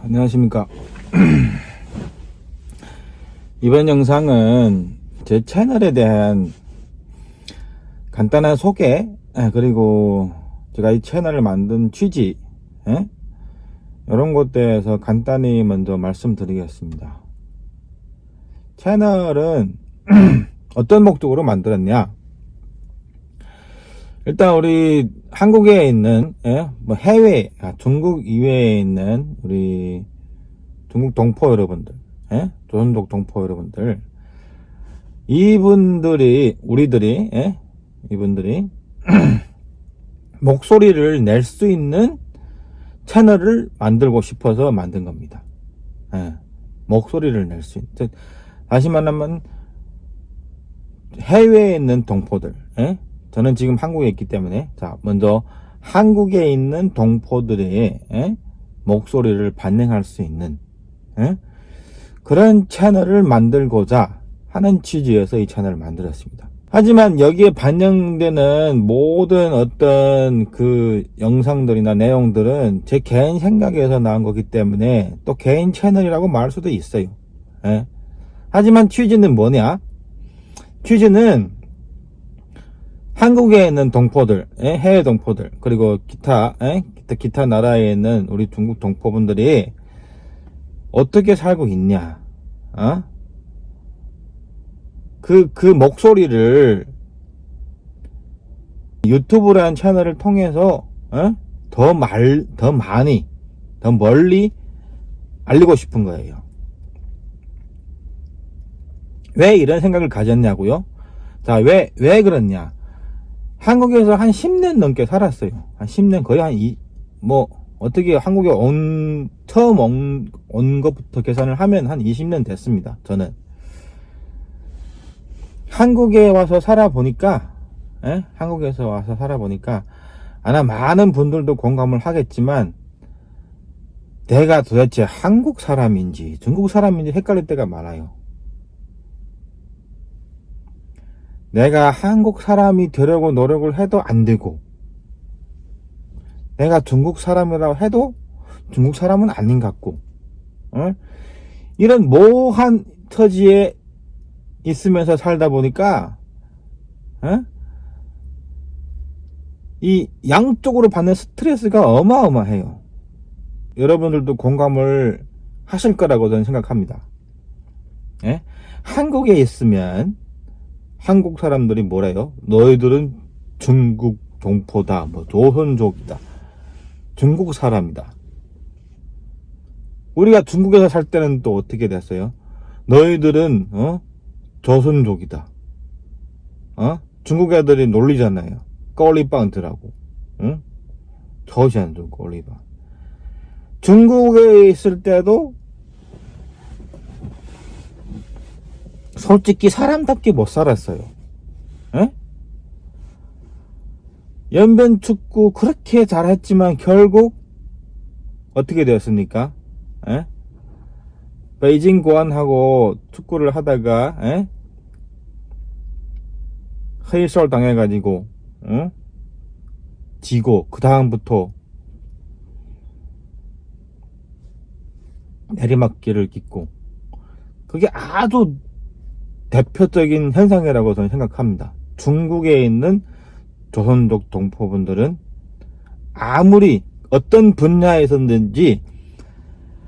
안녕하십니까. 이번 영상은 제 채널에 대한 간단한 소개, 그리고 제가 이 채널을 만든 취지, 이런 것에 대해서 간단히 먼저 말씀드리겠습니다. 채널은 어떤 목적으로 만들었냐? 일단 우리 한국에 있는 해외, 중국 이외에 있는 우리 중국 동포 여러분들, 조선족 동포 여러분들, 이분들이 이분들이 목소리를 낼 수 있는 채널을 만들고 싶어서 만든 겁니다. 목소리를 낼 수 있는, 다시 말하면 해외에 있는 동포들, 저는 지금 한국에 있기 때문에, 자, 먼저 한국에 있는 동포들의 목소리를 반영할 수 있는 그런 채널을 만들고자 하는 취지에서 이 채널을 만들었습니다. 하지만 여기에 반영되는 모든 어떤 그 영상들이나 내용들은 제 개인 생각에서 나온 거기 때문에 또 개인 채널이라고 말할 수도 있어요. 하지만 취지는 뭐냐? 취지는 한국에 있는 동포들, 해외 동포들, 그리고 기타 나라에 있는 우리 중국 동포분들이 어떻게 살고 있냐, 그 목소리를 유튜브라는 채널을 통해서, 더 많이, 더 멀리 알리고 싶은 거예요. 왜 이런 생각을 가졌냐고요? 자, 왜 그렇냐? 한국에서 한 10년 넘게 살았어요. 한 10년, 거의 어떻게 한국에 처음 온 것부터 계산을 하면 한 20년 됐습니다. 저는. 한국에 와서 살아보니까, 한국에서 와서 살아보니까, 아마 많은 분들도 공감을 하겠지만, 내가 도대체 한국 사람인지 중국 사람인지 헷갈릴 때가 많아요. 내가 한국 사람이 되려고 노력을 해도 안 되고, 내가 중국 사람이라고 해도 중국 사람은 아닌 것 같고, 이런 모호한 처지에 있으면서 살다 보니까, 이 양쪽으로 받는 스트레스가 어마어마해요. 여러분들도 공감을 하실 거라고 저는 생각합니다. 한국에 있으면 한국 사람들이 뭐래요? 너희들은 중국 동포다, 조선족이다, 중국 사람이다. 우리가 중국에서 살 때는 또 어떻게 됐어요? 너희들은 조선족이다. 중국 애들이 놀리잖아요. 꼬리빵들하고, 조선족 꼬리빵. 중국에 있을 때도 솔직히 사람답게 못 살았어요. 연변 축구 그렇게 잘했지만 결국 어떻게 되었습니까? 베이징 고안하고 축구를 하다가 헤이설 당해가지고 지고 그 다음부터 내리막길을 딛고, 그게 아주 대표적인 현상이라고 저는 생각합니다. 중국에 있는 조선족 동포분들은 아무리 어떤 분야에서든지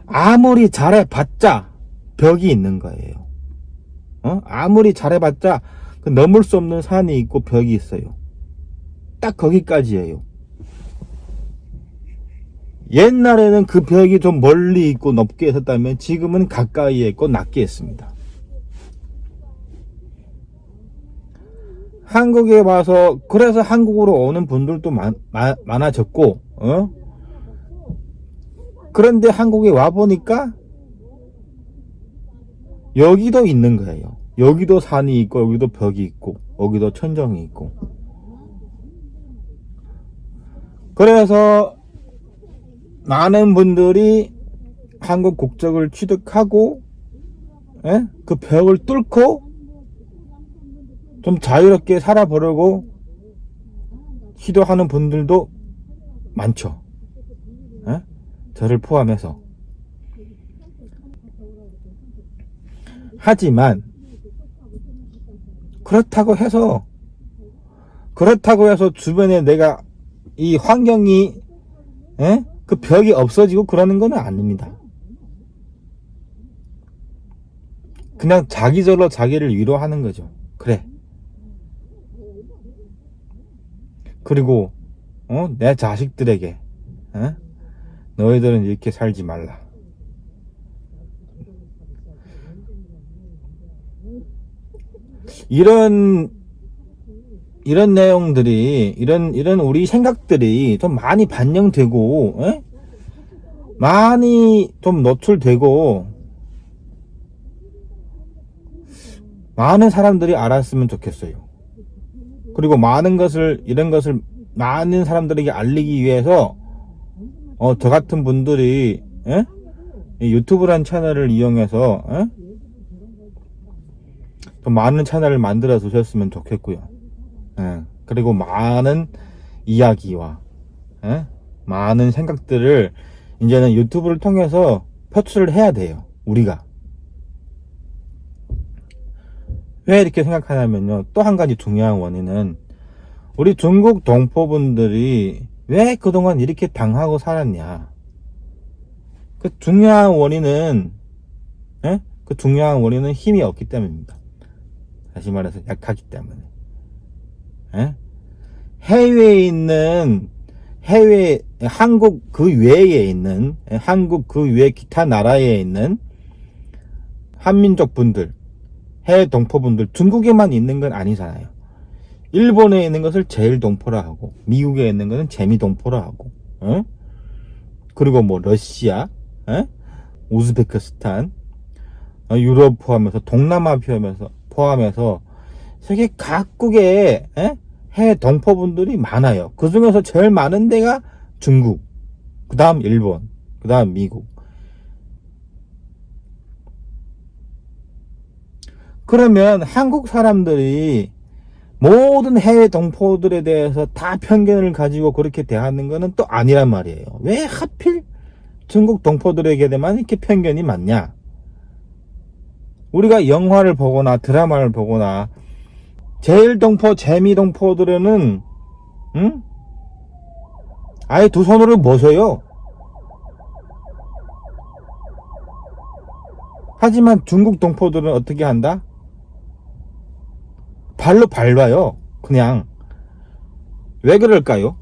아무리 잘해봤자 벽이 있는 거예요. 아무리 잘해봤자 그 넘을 수 없는 산이 있고 벽이 있어요. 딱 거기까지예요. 옛날에는 그 벽이 좀 멀리 있고 높게 있었다면 지금은 가까이에 있고 낮게 있습니다. 한국에 와서, 그래서 한국으로 오는 분들도 많아졌고, 그런데 한국에 와보니까 여기도 있는 거예요. 여기도 산이 있고, 여기도 벽이 있고, 여기도 천정이 있고. 그래서 많은 분들이 한국 국적을 취득하고, 그 벽을 뚫고 좀 자유롭게 살아보려고 시도하는 분들도 많죠. 저를 포함해서. 하지만 그렇다고 해서 주변에 내가 이 환경이 그 벽이 없어지고 그러는 건 아닙니다. 그냥 자기절로 자기를 위로하는 거죠. 그래. 그리고 내 자식들에게 너희들은 이렇게 살지 말라. 이런 내용들이 이런 우리 생각들이 좀 많이 반영되고 많이 좀 노출되고 많은 사람들이 알았으면 좋겠어요. 그리고 이런 것을 많은 사람들에게 알리기 위해서 저 같은 분들이 이 유튜브란 채널을 이용해서 좀 많은 채널을 만들어 주셨으면 좋겠고요. 그리고 많은 이야기와 많은 생각들을 이제는 유튜브를 통해서 표출을 해야 돼요. 우리가 왜 이렇게 생각하냐면요, 또 한 가지 중요한 원인은 우리 중국 동포분들이 왜 그동안 이렇게 당하고 살았냐. 그 중요한 원인은 힘이 없기 때문입니다. 다시 말해서 약하기 때문에. 한국 그 외에 기타 나라에 있는 한민족 분들, 해외 동포분들, 중국에만 있는 건 아니잖아요. 일본에 있는 것을 제일 동포라 하고, 미국에 있는 것은 재미 동포라 하고, 그리고 뭐 러시아, 우즈베키스탄, 유럽 포함해서 동남아 포함해서 세계 각국에 해외 동포분들이 많아요. 그 중에서 제일 많은 데가 중국, 그 다음 일본, 그 다음 미국. 그러면 한국 사람들이 모든 해외 동포들에 대해서 다 편견을 가지고 그렇게 대하는 거는 또 아니란 말이에요. 왜 하필 중국 동포들에게만 이렇게 편견이 많냐? 우리가 영화를 보거나 드라마를 보거나 제일 동포, 재미 동포들은 아예 두 손으로 모셔요. 하지만 중국 동포들은 어떻게 한다? 발로 밟아요. 그냥. 왜 그럴까요?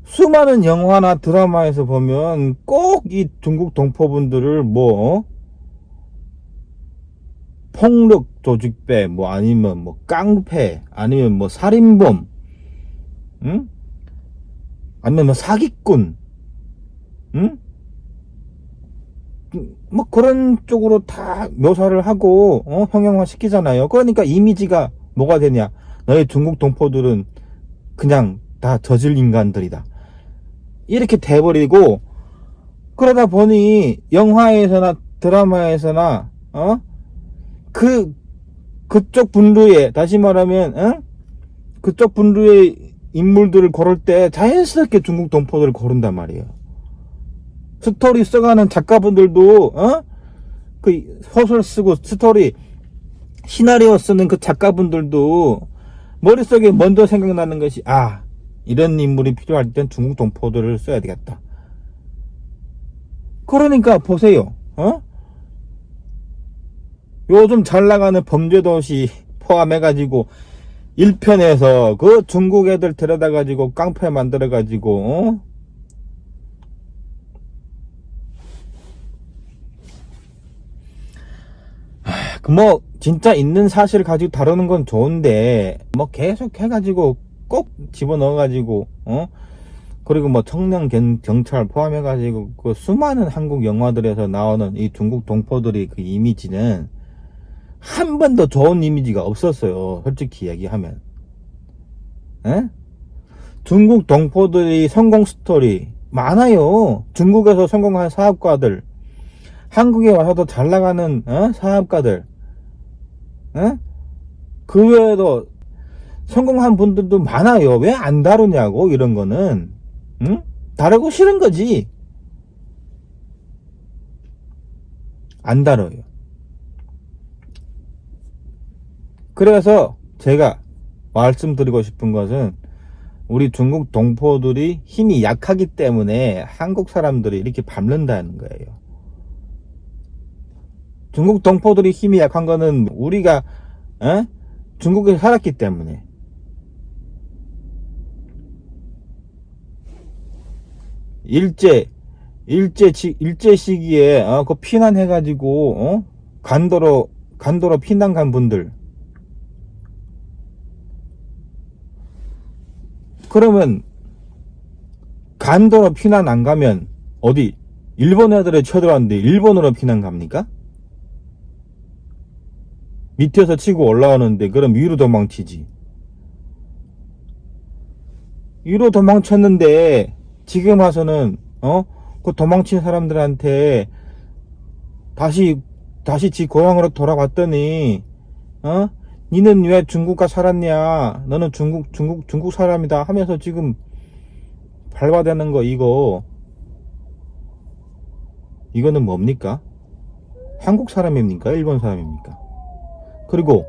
수많은 영화나 드라마에서 보면 꼭 이 중국 동포분들을 폭력 조직배, 아니면 깡패, 아니면 살인범, 아니면 사기꾼, 그런 쪽으로 다 묘사를 하고 형용화 시키잖아요. 그러니까 이미지가 뭐가 되냐? 너희 중국 동포들은 그냥 다 저질 인간들이다, 이렇게 돼버리고, 그러다 보니 영화에서나 드라마에서나 그쪽 분류에, 다시 말하면 그쪽 분류의 인물들을 고를 때 자연스럽게 중국 동포들을 고른단 말이에요. 스토리 써가는 작가분들도 그 소설 쓰고 시나리오 쓰는 그 작가분들도 머릿속에 먼저 생각나는 것이, 이런 인물이 필요할 땐 중국 동포들을 써야 되겠다. 그러니까 보세요. 요즘 잘 나가는 범죄도시 포함해가지고 1편에서 그 중국 애들 데려다가지고 깡패 만들어가지고 진짜 있는 사실을 가지고 다루는 건 좋은데 계속 해가지고 꼭 집어넣어가지고 그리고 청년 경찰 포함해가지고 그 수많은 한국 영화들에서 나오는 이 중국 동포들의 그 이미지는 한 번도 좋은 이미지가 없었어요. 솔직히 얘기하면. 중국 동포들이 성공 스토리 많아요. 중국에서 성공한 사업가들, 한국에 와서도 잘 나가는 사업가들, 그 외에도 성공한 분들도 많아요. 왜 안 다루냐고. 이런 거는 다루고 싫은 거지. 안 다뤄요. 그래서 제가 말씀드리고 싶은 것은 우리 중국 동포들이 힘이 약하기 때문에 한국 사람들이 이렇게 밟는다는 거예요. 중국 동포들이 힘이 약한 거는 우리가 중국에 살았기 때문에. 일제 시기에 그 피난해가지고 간도로 피난 간 분들, 그러면 간도로 피난 안 가면 어디 일본 애들에 쳐들어왔는데 일본으로 피난 갑니까? 밑에서 치고 올라오는데 그럼 위로 도망치지. 위로 도망쳤는데 지금 와서는 그 도망친 사람들한테 다시 지 고향으로 돌아왔더니 니는 왜 중국가 살았냐, 너는 중국 사람이다 하면서 지금 발화되는 거, 이거는 뭡니까? 한국 사람입니까? 일본 사람입니까? 그리고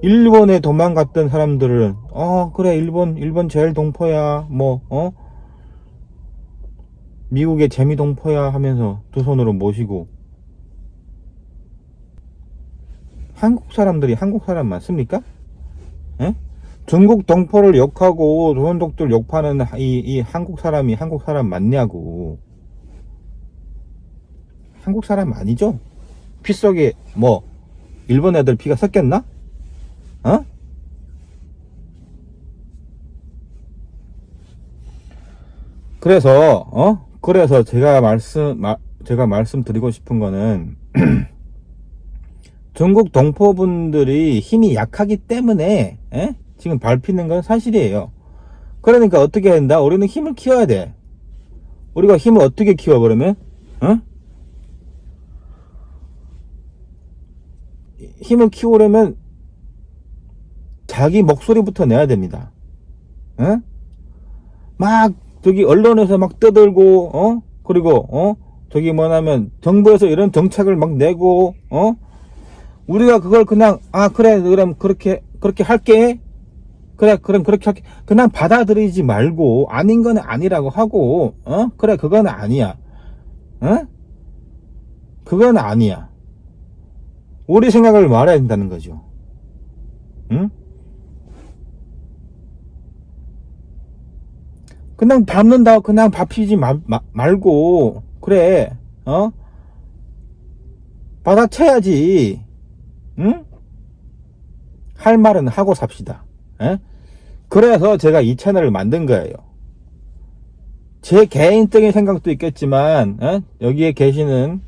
일본에 도망갔던 사람들은 그래, 일본 제일 동포야, 미국의 재미 동포야 하면서 두 손으로 모시고, 한국 사람들이 한국 사람 맞습니까? 에? 중국 동포를 욕하고 조선독들 욕하는 이 한국 사람이 한국 사람 맞냐고. 한국 사람 아니죠? 피 속에 일본 애들 피가 섞였나? 그래서 제가 말씀드리고 싶은 거는 중국 동포분들이 힘이 약하기 때문에 지금 밟히는 건 사실이에요. 그러니까 어떻게 해야 된다? 우리는 힘을 키워야 돼. 우리가 힘을 어떻게 키워, 그러면? 힘을 키우려면 자기 목소리부터 내야 됩니다. 막 저기 언론에서 막 떠들고 그리고 저기 뭐냐면 정부에서 이런 정책을 막 내고 우리가 그걸 그냥 그래, 그럼 그렇게 할게, 그래, 그럼 그렇게 할게, 그냥 받아들이지 말고 아닌 건 아니라고 하고 그래, 그건 아니야, 그건 아니야, 우리 생각을 말해야 된다는 거죠. 그냥 밟는다고 그냥 밟히지 말고, 그래, 받아쳐야지. 할 말은 하고 삽시다. 그래서 제가 이 채널을 만든 거예요. 제 개인적인 생각도 있겠지만 여기에 계시는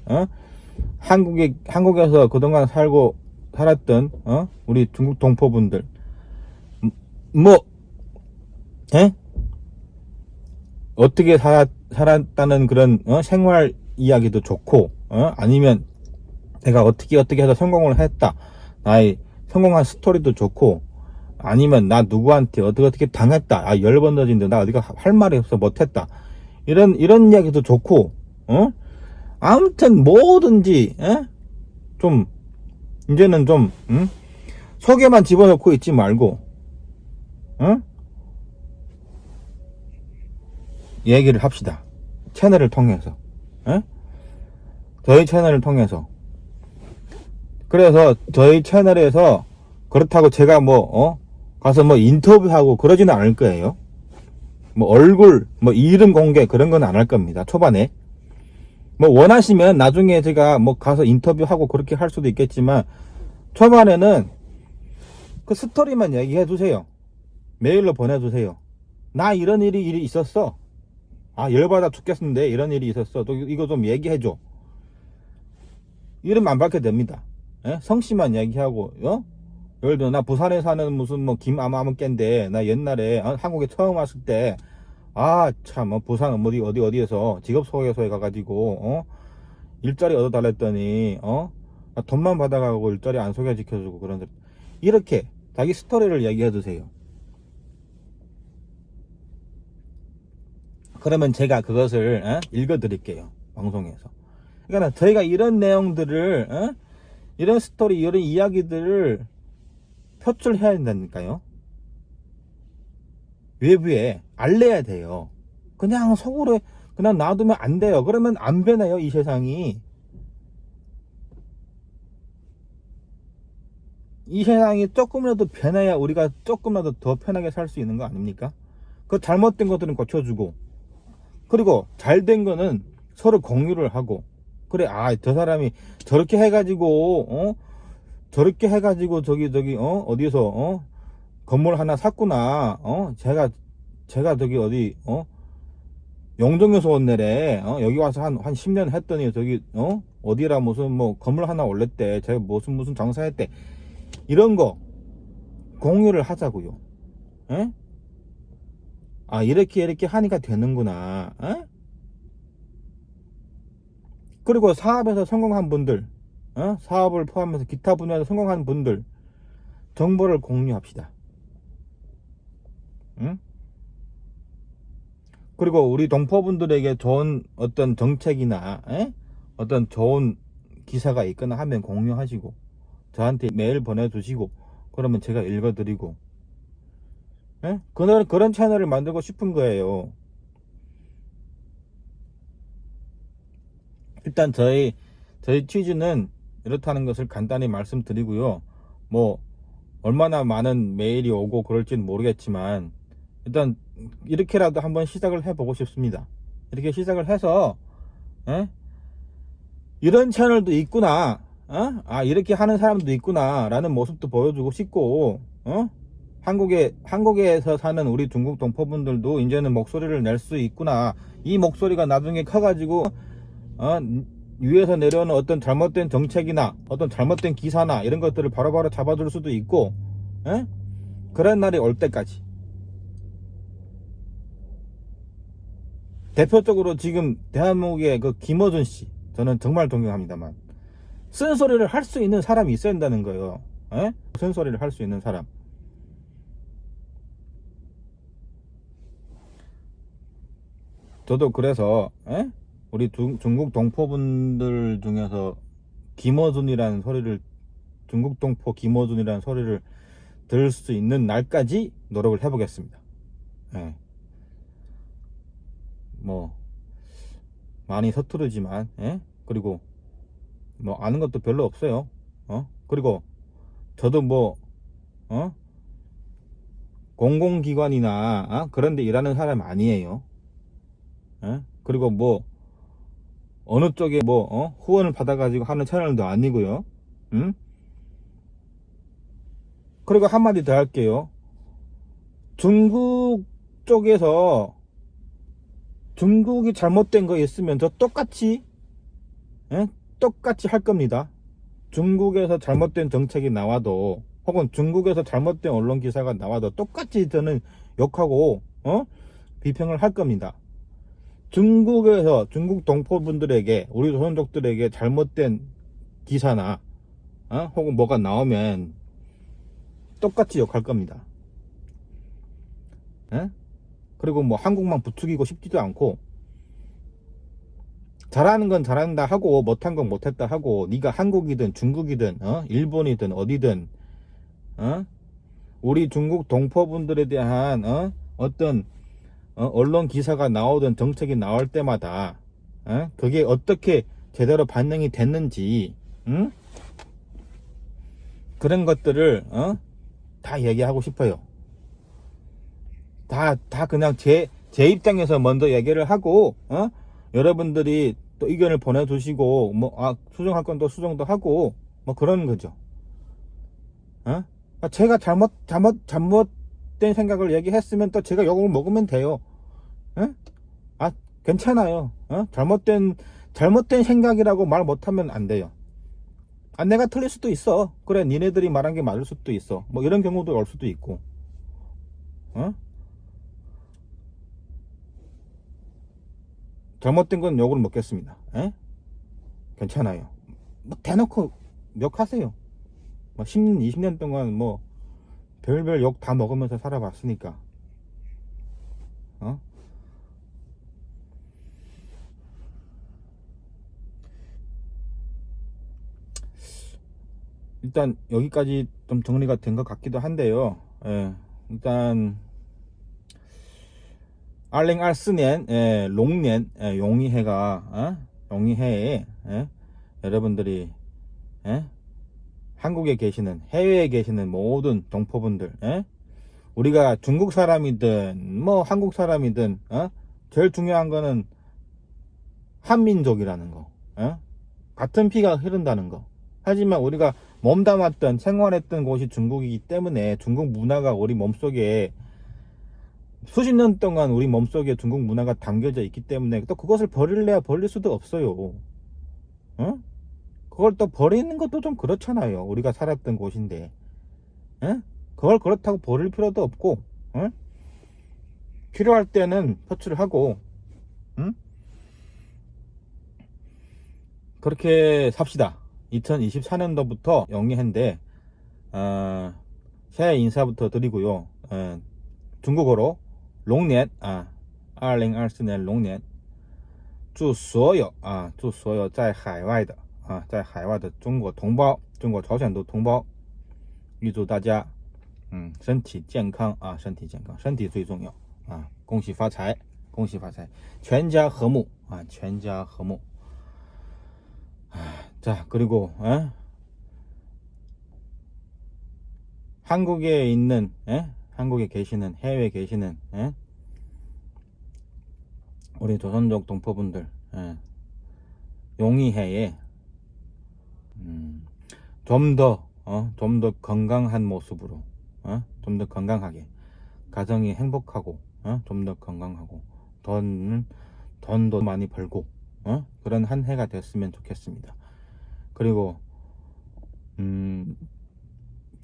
한국에서 그동안 살았던 우리 중국 동포분들, 뭐 어떻게 살았다는 그런 생활 이야기도 좋고, 아니면 내가 어떻게 해서 성공을 했다, 나의 성공한 스토리도 좋고, 아니면 나 누구한테 어떻게 당했다, 10번 던진데 나 어디가 할 말이 없어 못했다, 이런 이야기도 좋고, 아무튼 뭐든지 좀 이제는 좀 속에만 집어넣고 있지 말고 얘기를 합시다. 채널을 통해서, 저희 채널을 통해서. 그래서 저희 채널에서 그렇다고 제가 가서 인터뷰하고 그러지는 않을 거예요. 얼굴 이름 공개 그런 건 안 할 겁니다. 초반에 원하시면 나중에 제가 가서 인터뷰하고 그렇게 할 수도 있겠지만, 초반에는 그 스토리만 얘기해 주세요. 메일로 보내주세요. 나 이런 일이 있었어, 열받아 죽겠는데 이런 일이 있었어, 또 이거 좀 얘기해줘, 이름 안 밝혀도 됩니다. 성씨만 얘기하고, 예를 들어 나 부산에 사는 무슨 김아무개인데, 나 옛날에 한국에 처음 왔을 때 참 부산 어디에서 직업소개소에 가가지고 일자리 얻어달랬더니 돈만 받아가고 일자리 안 소개시켜주고, 그런, 이렇게 자기 스토리를 얘기해 주세요. 그러면 제가 그것을 읽어 드릴게요, 방송에서. 그러니까 저희가 이런 내용들을, 이런 스토리, 이런 이야기들을 표출해야 된다니까요. 외부에 알려야 돼요. 그냥 속으로 그냥 놔두면 안 돼요. 그러면 안 변해요, 이 세상이. 이 세상이 조금이라도 변해야 우리가 조금이라도 더 편하게 살 수 있는 거 아닙니까? 그 잘못된 것들은 고쳐주고, 그리고 잘된 거는 서로 공유를 하고, 그래, 저 사람이 저렇게 해가지고, 어디서, 건물 하나 샀구나, 제가 저기 어디, 용동에서 온내래, 여기 와서 한 10년 했더니 어디라 무슨 뭐 건물 하나 올렸대, 제가 무슨 장사했대. 이런 거 공유를 하자고요. 에? 이렇게 하니까 되는구나. 에? 그리고 사업에서 성공한 분들, 사업을 포함해서 기타 분야에서 성공한 분들 정보를 공유합시다. 응? 그리고 우리 동포분들에게 좋은 어떤 정책이나 어떤 좋은 기사가 있거나 하면 공유하시고, 저한테 메일 보내주시고, 그러면 제가 읽어드리고, 그런 채널을 만들고 싶은 거예요. 일단 저희 취지는 이렇다는 것을 간단히 말씀드리고요. 뭐 얼마나 많은 메일이 오고 그럴지는 모르겠지만, 일단 이렇게라도 한번 시작을 해보고 싶습니다. 이렇게 시작을 해서 이런 채널도 있구나, 이렇게 하는 사람도 있구나 라는 모습도 보여주고 싶고, 한국에서 사는 우리 중국 동포분들도 이제는 목소리를 낼 수 있구나, 이 목소리가 나중에 커가지고 위에서 내려오는 어떤 잘못된 정책이나 어떤 잘못된 기사나 이런 것들을 바로바로 잡아줄 수도 있고, 그런 날이 올 때까지. 대표적으로 지금 대한민국의 그 김어준 씨, 저는 정말 존경합니다만, 쓴소리를 할 수 있는 사람이 있어야 된다는 거예요. 쓴소리를 할 수 있는 사람. 저도 그래서 우리 중국 동포분들 중에서 중국 동포 김어준이라는 소리를 들을 수 있는 날까지 노력을 해보겠습니다. 뭐 많이 서투르지만, 그리고 뭐 아는 것도 별로 없어요. 그리고 저도 뭐 공공기관이나 그런 데 일하는 사람 아니에요. 그리고 뭐 어느 쪽에 뭐 후원을 받아가지고 하는 채널도 아니고요. 그리고 한마디 더 할게요. 중국 쪽에서 중국이 잘못된 거 있으면 저 똑같이 할 겁니다. 중국에서 잘못된 정책이 나와도, 혹은 중국에서 잘못된 언론 기사가 나와도 똑같이 저는 욕하고 비평을 할 겁니다. 중국에서 중국 동포분들에게, 우리 조선족들에게 잘못된 기사나 혹은 뭐가 나오면 똑같이 욕할 겁니다. 그리고 뭐 한국만 부추기고 싶지도 않고, 잘하는 건 잘한다 하고 못한 건 못했다 하고, 네가 한국이든 중국이든 일본이든 어디든 우리 중국 동포분들에 대한 어떤 언론 기사가 나오든 정책이 나올 때마다 그게 어떻게 제대로 반영이 됐는지, 그런 것들을 다 얘기하고 싶어요. 다 그냥 제 입장에서 먼저 얘기를 하고, 여러분들이 또 의견을 보내주시고, 뭐 수정할 건 또 수정도 하고, 뭐 그런 거죠. 제가 잘못된 생각을 얘기했으면 또 제가 욕을 먹으면 돼요. 괜찮아요. 잘못된 생각이라고 말 못하면 안 돼요. 내가 틀릴 수도 있어. 그래, 니네들이 말한 게 맞을 수도 있어. 뭐 이런 경우도 올 수도 있고. 잘못된 건 욕을 먹겠습니다. 괜찮아요. 뭐 대놓고 욕하세요. 뭐 10년, 20년 동안 뭐 별별 욕 다 먹으면서 살아봤으니까. 일단 여기까지 좀 정리가 된 것 같기도 한데요. 예, 일단 알랭 알스년, 예, 롱년, 예, 용이해가, 용이해에, 예, 여러분들이, 예, 한국에 계시는, 해외에 계시는 모든 동포분들, 예, 우리가 중국 사람이든 뭐 한국 사람이든, 제일 중요한 거는 한민족이라는 거, 같은 피가 흐른다는 거. 하지만 우리가 몸담았던 생활했던 곳이 중국이기 때문에 중국 문화가 우리 몸속에 수십 년 동안 우리 몸속에 중국 문화가 담겨져 있기 때문에 또 그것을 버릴래야 버릴 수도 없어요. 그걸 또 버리는 것도 좀 그렇잖아요. 우리가 살았던 곳인데, 그걸 그렇다고 버릴 필요도 없고, 필요할 때는 표출하고, 그렇게 삽시다. 2024년도부터 영리한데, 새해 인사부터 드리고요. 중국어로 롱년, 2024年龙年祝所有在海外的中国同胞、中国朝鲜族同胞，预祝大家身体健康啊，身体健康，身体最重要啊！恭喜发财，恭喜发财，全家和睦啊，全家和睦。 자, 그리고 한국에 있는, 한국에 계시는, 해외에 계시는 우리 조선족 동포분들, 용이해에 좀 더 건강한 모습으로, 좀 더 건강하게, 가정이 행복하고, 좀 더 건강하고, 돈도 많이 벌고, 그런 한 해가 됐으면 좋겠습니다. 그리고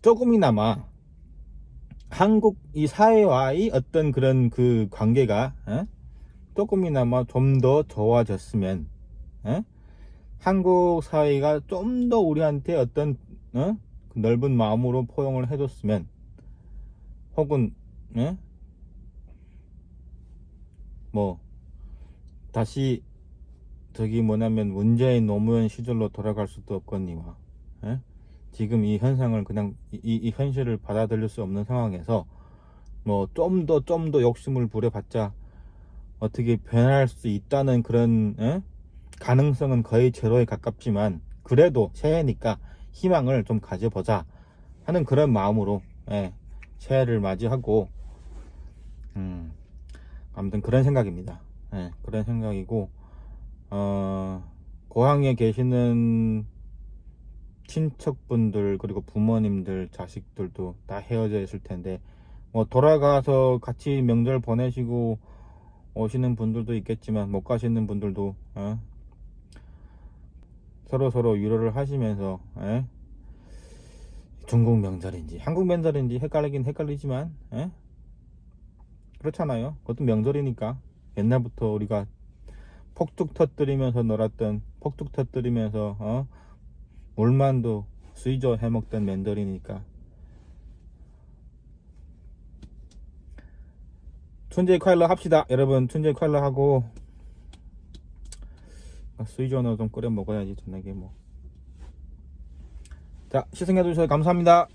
조금이나마 한국 이 사회와의 어떤 그런 그 관계가 조금이나마 좀 더 좋아졌으면, 한국 사회가 좀 더 우리한테 어떤 그 넓은 마음으로 포용을 해줬으면, 혹은 뭐 다시 저기 뭐냐면 문재인 노무현 시절로 돌아갈 수도 없거니와, 지금 이 현상을 그냥 이 현실을 받아들일 수 없는 상황에서 뭐 좀 더 욕심을 부려봤자 어떻게 변할 수 있다는 그런 가능성은 거의 제로에 가깝지만, 그래도 새해니까 희망을 좀 가져보자 하는 그런 마음으로 새해를 맞이하고, 아무튼 그런 생각입니다. 그런 생각이고, 고향에 계시는 친척분들 그리고 부모님들 자식들도 다 헤어져 있을 텐데, 뭐 돌아가서 같이 명절 보내시고 오시는 분들도 있겠지만 못 가시는 분들도 서로 위로를 하시면서, 중국 명절인지 한국 명절인지 헷갈리긴 헷갈리지만, 그렇잖아요. 그것도 명절이니까. 옛날부터 우리가 폭죽 터뜨리면서 놀았던, 폭죽 터뜨리면서 물만두 수이조 해먹던 명절이니까. 춘제 콰일러 합시다. 여러분 춘제 콰일러 하고 수이조는 좀 끓여 먹어야지 저녁에 뭐. 자, 시청해 주셔서 감사합니다.